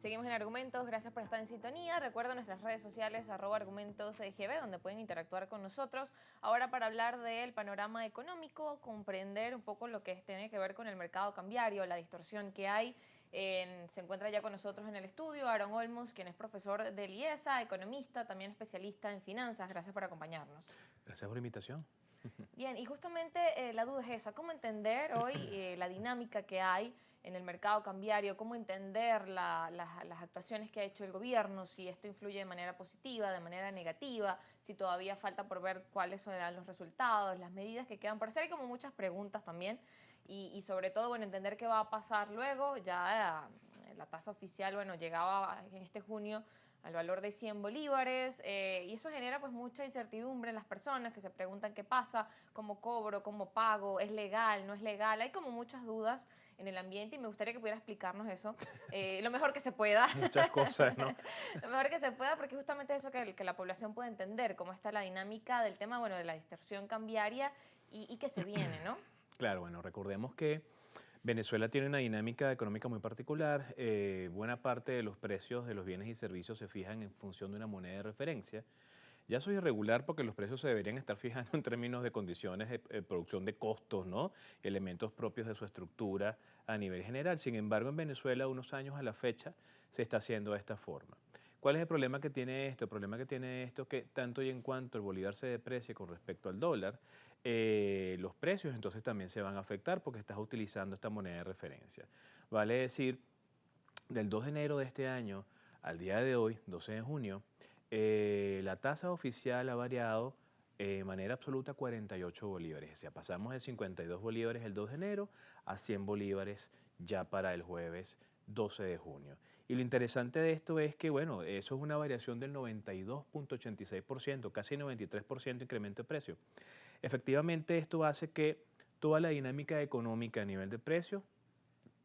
Seguimos en Argumentos, gracias por estar en sintonía. Recuerda nuestras redes sociales, @argumentosgb, donde pueden interactuar con nosotros. Ahora para hablar del panorama económico, comprender un poco lo que tiene que ver con el mercado cambiario, la distorsión que hay. Se encuentra ya con nosotros en el estudio Aaron Olmos, quien es profesor del IESA, economista, también especialista en finanzas. Gracias por acompañarnos. Gracias por la invitación. Bien, y justamente la duda es esa, ¿cómo entender hoy la dinámica que hay en el mercado cambiario? ¿Cómo entender las actuaciones que ha hecho el gobierno? Si esto influye de manera positiva, de manera negativa, si todavía falta por ver cuáles serán los resultados, las medidas que quedan por hacer. Hay como muchas preguntas también y sobre todo, bueno, entender qué va a pasar luego. Ya la tasa oficial, bueno, llegaba en este junio al valor de 100 bolívares y eso genera pues mucha incertidumbre en las personas que se preguntan qué pasa, cómo cobro, cómo pago, es legal, no es legal. Hay como muchas dudas en el ambiente y me gustaría que pudiera explicarnos eso lo mejor que se pueda. Muchas cosas, ¿no? Lo mejor que se pueda, porque justamente eso que la población pueda entender, cómo está la dinámica del tema, bueno, de la distorsión cambiaria y que se viene, ¿no? Claro, bueno, recordemos que Venezuela tiene una dinámica económica muy particular. Buena parte de los precios de los bienes y servicios se fijan en función de una moneda de referencia. Ya eso es irregular porque los precios se deberían estar fijando en términos de condiciones de producción de costos, ¿no? Elementos propios de su estructura a nivel general. Sin embargo, en Venezuela, unos años a la fecha, se está haciendo de esta forma. ¿Cuál es el problema que tiene esto? El problema que tiene esto es que tanto y en cuanto el bolívar se deprecie con respecto al dólar, los precios entonces también se van a afectar porque estás utilizando esta moneda de referencia. Vale decir, del 2 de enero de este año al día de hoy, 12 de junio, la tasa oficial ha variado de manera absoluta 48 bolívares. O sea, pasamos de 52 bolívares el 2 de enero a 100 bolívares ya para el jueves 12 de junio. Y lo interesante de esto es que, bueno, eso es una variación del 92.86%, casi 93% incremento de precio. Efectivamente, esto hace que toda la dinámica económica a nivel de precios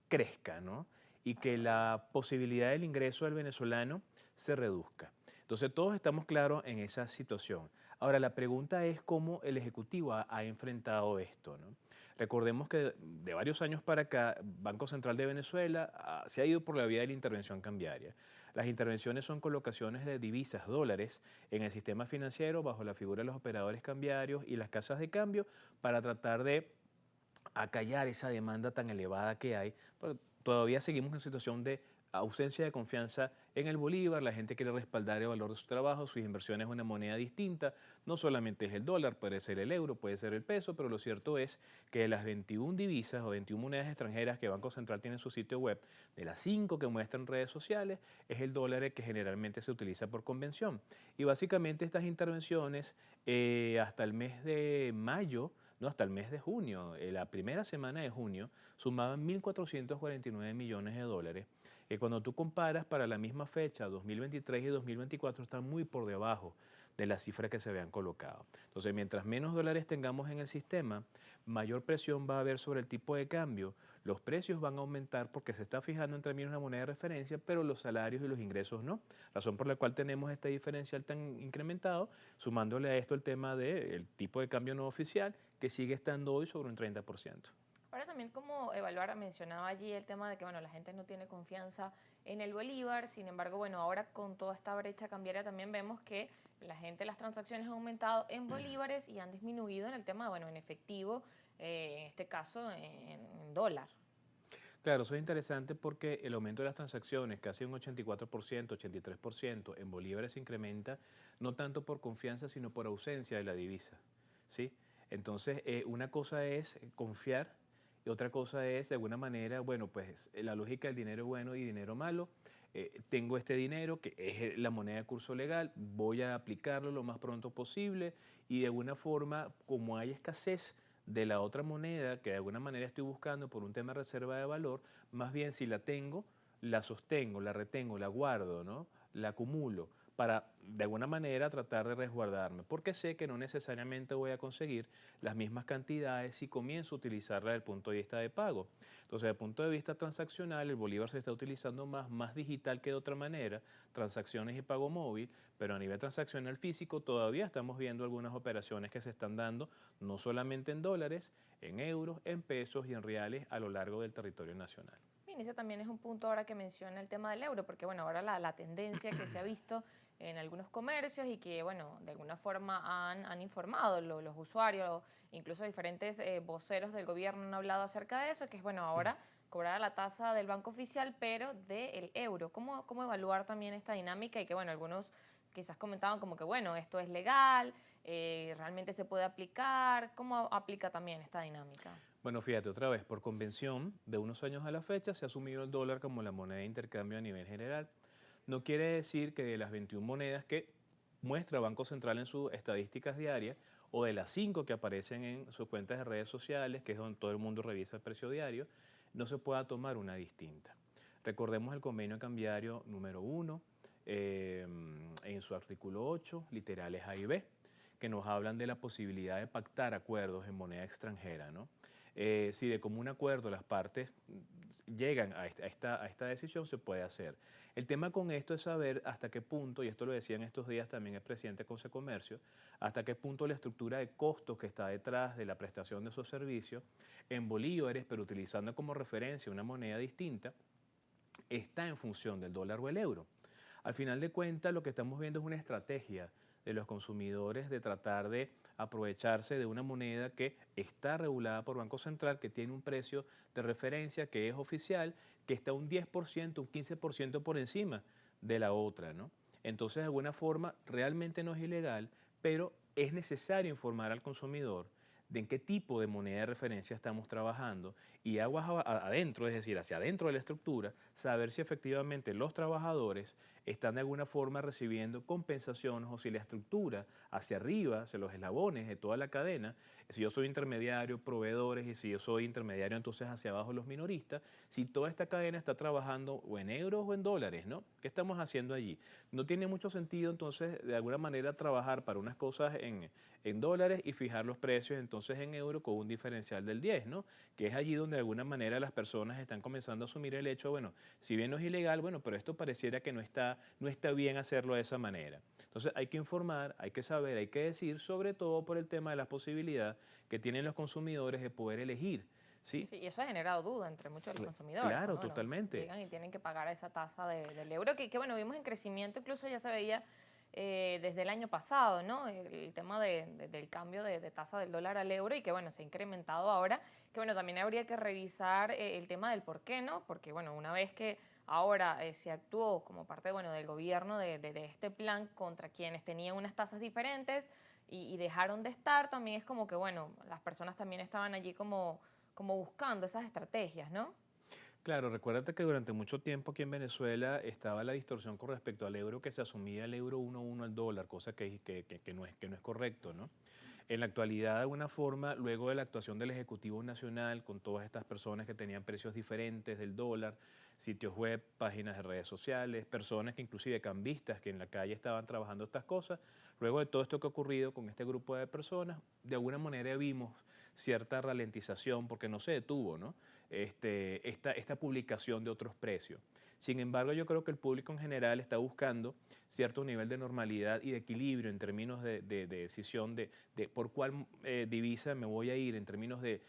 crezca, ¿no? Y que la posibilidad del ingreso del venezolano se reduzca. Entonces todos estamos claros en esa situación. Ahora la pregunta es cómo el Ejecutivo ha enfrentado esto, ¿no? Recordemos que de varios años para acá, Banco Central de Venezuela se ha ido por la vía de la intervención cambiaria. Las intervenciones son colocaciones de divisas, dólares, en el sistema financiero bajo la figura de los operadores cambiarios y las casas de cambio para tratar de acallar esa demanda tan elevada que hay. Pero todavía seguimos en situación de ausencia de confianza en el bolívar, la gente quiere respaldar el valor de su trabajo, sus inversiones en una moneda distinta, no solamente es el dólar, puede ser el euro, puede ser el peso, pero lo cierto es que de las 21 divisas o 21 monedas extranjeras que Banco Central tiene en su sitio web, de las 5 que muestran redes sociales, es el dólar el que generalmente se utiliza por convención. Y básicamente estas intervenciones hasta el mes de mayo, no, hasta el mes de junio, la primera semana de junio, sumaban 1.449 millones de dólares, que cuando tú comparas para la misma fecha, 2023 y 2024, están muy por debajo de las cifras que se habían colocado. Entonces, mientras menos dólares tengamos en el sistema, mayor presión va a haber sobre el tipo de cambio, los precios van a aumentar porque se está fijando en términos de una moneda de referencia, pero los salarios y los ingresos no. Razón por la cual tenemos este diferencial tan incrementado, sumándole a esto el tema del tipo de cambio no oficial, que sigue estando hoy sobre un 30%. Ahora también como evaluar, mencionaba allí el tema de que, bueno, la gente no tiene confianza en el bolívar, sin embargo, bueno, ahora con toda esta brecha cambiaria también vemos que la gente, las transacciones han aumentado en bolívares y han disminuido en el tema, bueno, en efectivo, en este caso en dólar. Claro, eso es interesante porque el aumento de las transacciones, casi un 84%, 83%, en bolívares se incrementa no tanto por confianza, sino por ausencia de la divisa, ¿sí? Entonces, una cosa es confiar y otra cosa es, de alguna manera, bueno, pues la lógica del dinero bueno y dinero malo. Tengo este dinero que es la moneda de curso legal, voy a aplicarlo lo más pronto posible y de alguna forma, como hay escasez de la otra moneda que de alguna manera estoy buscando por un tema de reserva de valor, más bien si la tengo, la sostengo, la retengo, la guardo, ¿no? La acumulo para de alguna manera tratar de resguardarme, porque sé que no necesariamente voy a conseguir las mismas cantidades si comienzo a utilizarla desde el punto de vista de pago. Entonces, desde el punto de vista transaccional, el bolívar se está utilizando más digital que de otra manera, transacciones y pago móvil, pero a nivel transaccional físico todavía estamos viendo algunas operaciones que se están dando, no solamente en dólares, en euros, en pesos y en reales a lo largo del territorio nacional. y ese también es un punto ahora que menciona el tema del euro, porque bueno, ahora la tendencia que se ha visto en algunos comercios y que, bueno, de alguna forma han informado los usuarios, incluso diferentes voceros del gobierno han hablado acerca de eso, que es, bueno, ahora cobrar la tasa del banco oficial, pero del euro. ¿Cómo evaluar también esta dinámica? Y que, bueno, algunos quizás comentaban como que, bueno, esto es legal, realmente se puede aplicar. ¿Cómo aplica también esta dinámica? Bueno, fíjate, otra vez, por convención, de unos años a la fecha se ha asumido el dólar como la moneda de intercambio a nivel general. No quiere decir que de las 21 monedas que muestra Banco Central en sus estadísticas diarias, o de las 5 que aparecen en sus cuentas de redes sociales, que es donde todo el mundo revisa el precio diario, no se pueda tomar una distinta. Recordemos el convenio cambiario número 1, en su artículo 8, literales A y B, que nos hablan de la posibilidad de pactar acuerdos en moneda extranjera, ¿no? Si de común acuerdo las partes llegan a esta decisión, se puede hacer. El tema con esto es saber hasta qué punto, y esto lo decía en estos días también el presidente de Consecomercio, hasta qué punto la estructura de costos que está detrás de la prestación de esos servicios en bolívares, pero utilizando como referencia una moneda distinta, está en función del dólar o el euro. Al final de cuentas, lo que estamos viendo es una estrategia de los consumidores de tratar de aprovecharse de una moneda que está regulada por Banco Central, que tiene un precio de referencia que es oficial, que está un 10%, un 15% por encima de la otra, ¿no? Entonces, de alguna forma, realmente no es ilegal, pero es necesario informar al consumidor de en qué tipo de moneda de referencia estamos trabajando y aguas adentro, es decir, hacia adentro de la estructura, saber si efectivamente los trabajadores están de alguna forma recibiendo compensaciones o si la estructura hacia arriba, hacia los eslabones de toda la cadena, si yo soy intermediario, proveedores, y si yo soy intermediario, entonces hacia abajo los minoristas, si toda esta cadena está trabajando o en euros o en dólares, ¿no? ¿Qué estamos haciendo allí? No tiene mucho sentido entonces de alguna manera trabajar para unas cosas en dólares y fijar los precios entonces en euros con un diferencial del 10, ¿no? Que es allí donde de alguna manera las personas están comenzando a asumir el hecho, bueno, si bien no es ilegal, bueno, pero esto pareciera que no está bien hacerlo de esa manera. Entonces hay que informar, hay que saber, hay que decir, sobre todo por el tema de la posibilidad que tienen los consumidores de poder elegir, ¿sí? Sí, y eso ha generado duda entre muchos de los consumidores, Claro, cuando bueno, totalmente. llegan y tienen que pagar esa tasa del euro, que bueno, vimos en crecimiento, incluso ya se veía desde el año pasado, ¿no? El tema del cambio de tasa del dólar al euro y que bueno, se ha incrementado ahora, que bueno, también habría que revisar el tema del por qué, ¿no? Porque bueno, una vez que ahora se actuó como parte, bueno, del gobierno de este plan contra quienes tenían unas tasas diferentes y dejaron de estar, también es como que bueno, las personas también estaban allí como buscando esas estrategias, ¿no? Claro, recuérdate que durante mucho tiempo aquí en Venezuela estaba la distorsión con respecto al euro, que se asumía el euro 1 al dólar, cosa que no es correcto, ¿no? En la actualidad, de alguna forma, luego de la actuación del Ejecutivo Nacional, con todas estas personas que tenían precios diferentes del dólar, sitios web, páginas de redes sociales, personas que inclusive cambistas que en la calle estaban trabajando estas cosas, luego de todo esto que ha ocurrido con este grupo de personas, de alguna manera vimos cierta ralentización porque no se detuvo, ¿no? Esta publicación de otros precios. Sin embargo, yo creo que el público en general está buscando cierto nivel de normalidad y de equilibrio en términos de decisión de por cuál divisa me voy a ir, en términos de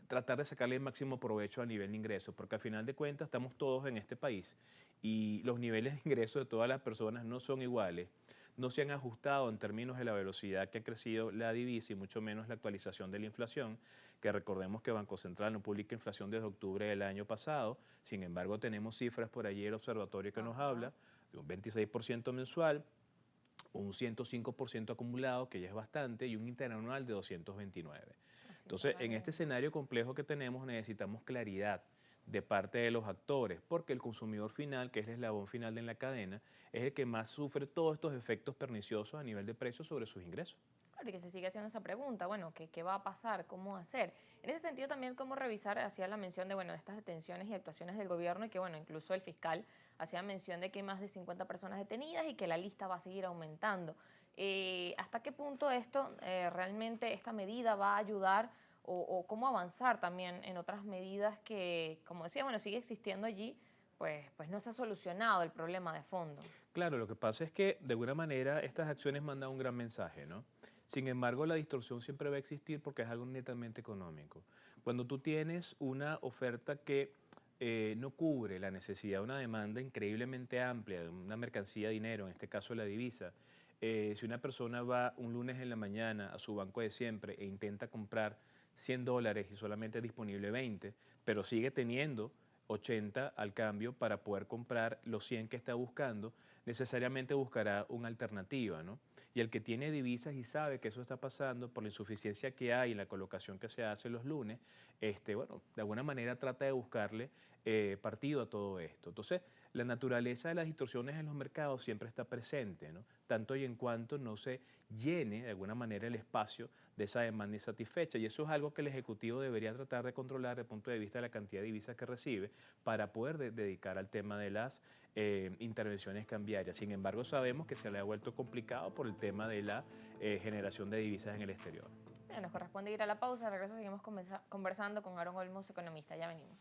tratar de sacarle el máximo provecho a nivel de ingresos, porque al final de cuentas estamos todos en este país y los niveles de ingresos de todas las personas no son iguales, no se han ajustado en términos de la velocidad que ha crecido la divisa y mucho menos la actualización de la inflación, que recordemos que Banco Central no publica inflación desde octubre del año pasado, sin embargo tenemos cifras por allí del observatorio que nos Ajá, habla de un 26% mensual, un 105% acumulado, que ya es bastante, y un interanual de 229. así se Entonces, va en este viendo. escenario complejo que tenemos necesitamos claridad de parte de los actores, porque el consumidor final, que es el eslabón final de la cadena, es el que más sufre todos estos efectos perniciosos a nivel de precios sobre sus ingresos. Claro, y que se sigue haciendo esa pregunta, bueno, ¿qué va a pasar? ¿Cómo hacer? En ese sentido también cómo revisar, hacía la mención de, bueno, de estas detenciones y actuaciones del gobierno y que, bueno, incluso el fiscal hacía mención de que hay más de 50 personas detenidas y que la lista va a seguir aumentando. ¿Hasta qué punto esto realmente, esta medida va a ayudar o cómo avanzar también en otras medidas que, como decía, bueno, sigue existiendo allí, pues no se ha solucionado el problema de fondo? Claro, lo que pasa es que de alguna manera estas acciones mandan un gran mensaje, ¿no? Sin embargo, la distorsión siempre va a existir porque es algo netamente económico. Cuando tú tienes una oferta que no cubre la necesidad de una demanda increíblemente amplia de una mercancía, dinero, en este caso la divisa. Si una persona va un lunes en la mañana a su banco de siempre e intenta comprar $100 y solamente es disponible 20, pero sigue teniendo 80 al cambio para poder comprar los 100 que está buscando, necesariamente buscará una alternativa, ¿no? Y el que tiene divisas y sabe que eso está pasando por la insuficiencia que hay en la colocación que se hace los lunes, bueno, de alguna manera trata de buscarle partido a todo esto. Entonces, la naturaleza de las distorsiones en los mercados siempre está presente, ¿no? Tanto y en cuanto no se llene de alguna manera el espacio de esa demanda insatisfecha. Y eso es algo que el Ejecutivo debería tratar de controlar desde el punto de vista de la cantidad de divisas que recibe para poder dedicar al tema de las intervenciones cambiarias. Sin embargo, sabemos que se le ha vuelto complicado por el tema de la generación de divisas en el exterior. Nos corresponde ir a la pausa. De regreso seguimos conversando con Aaron Olmos, economista. Ya venimos.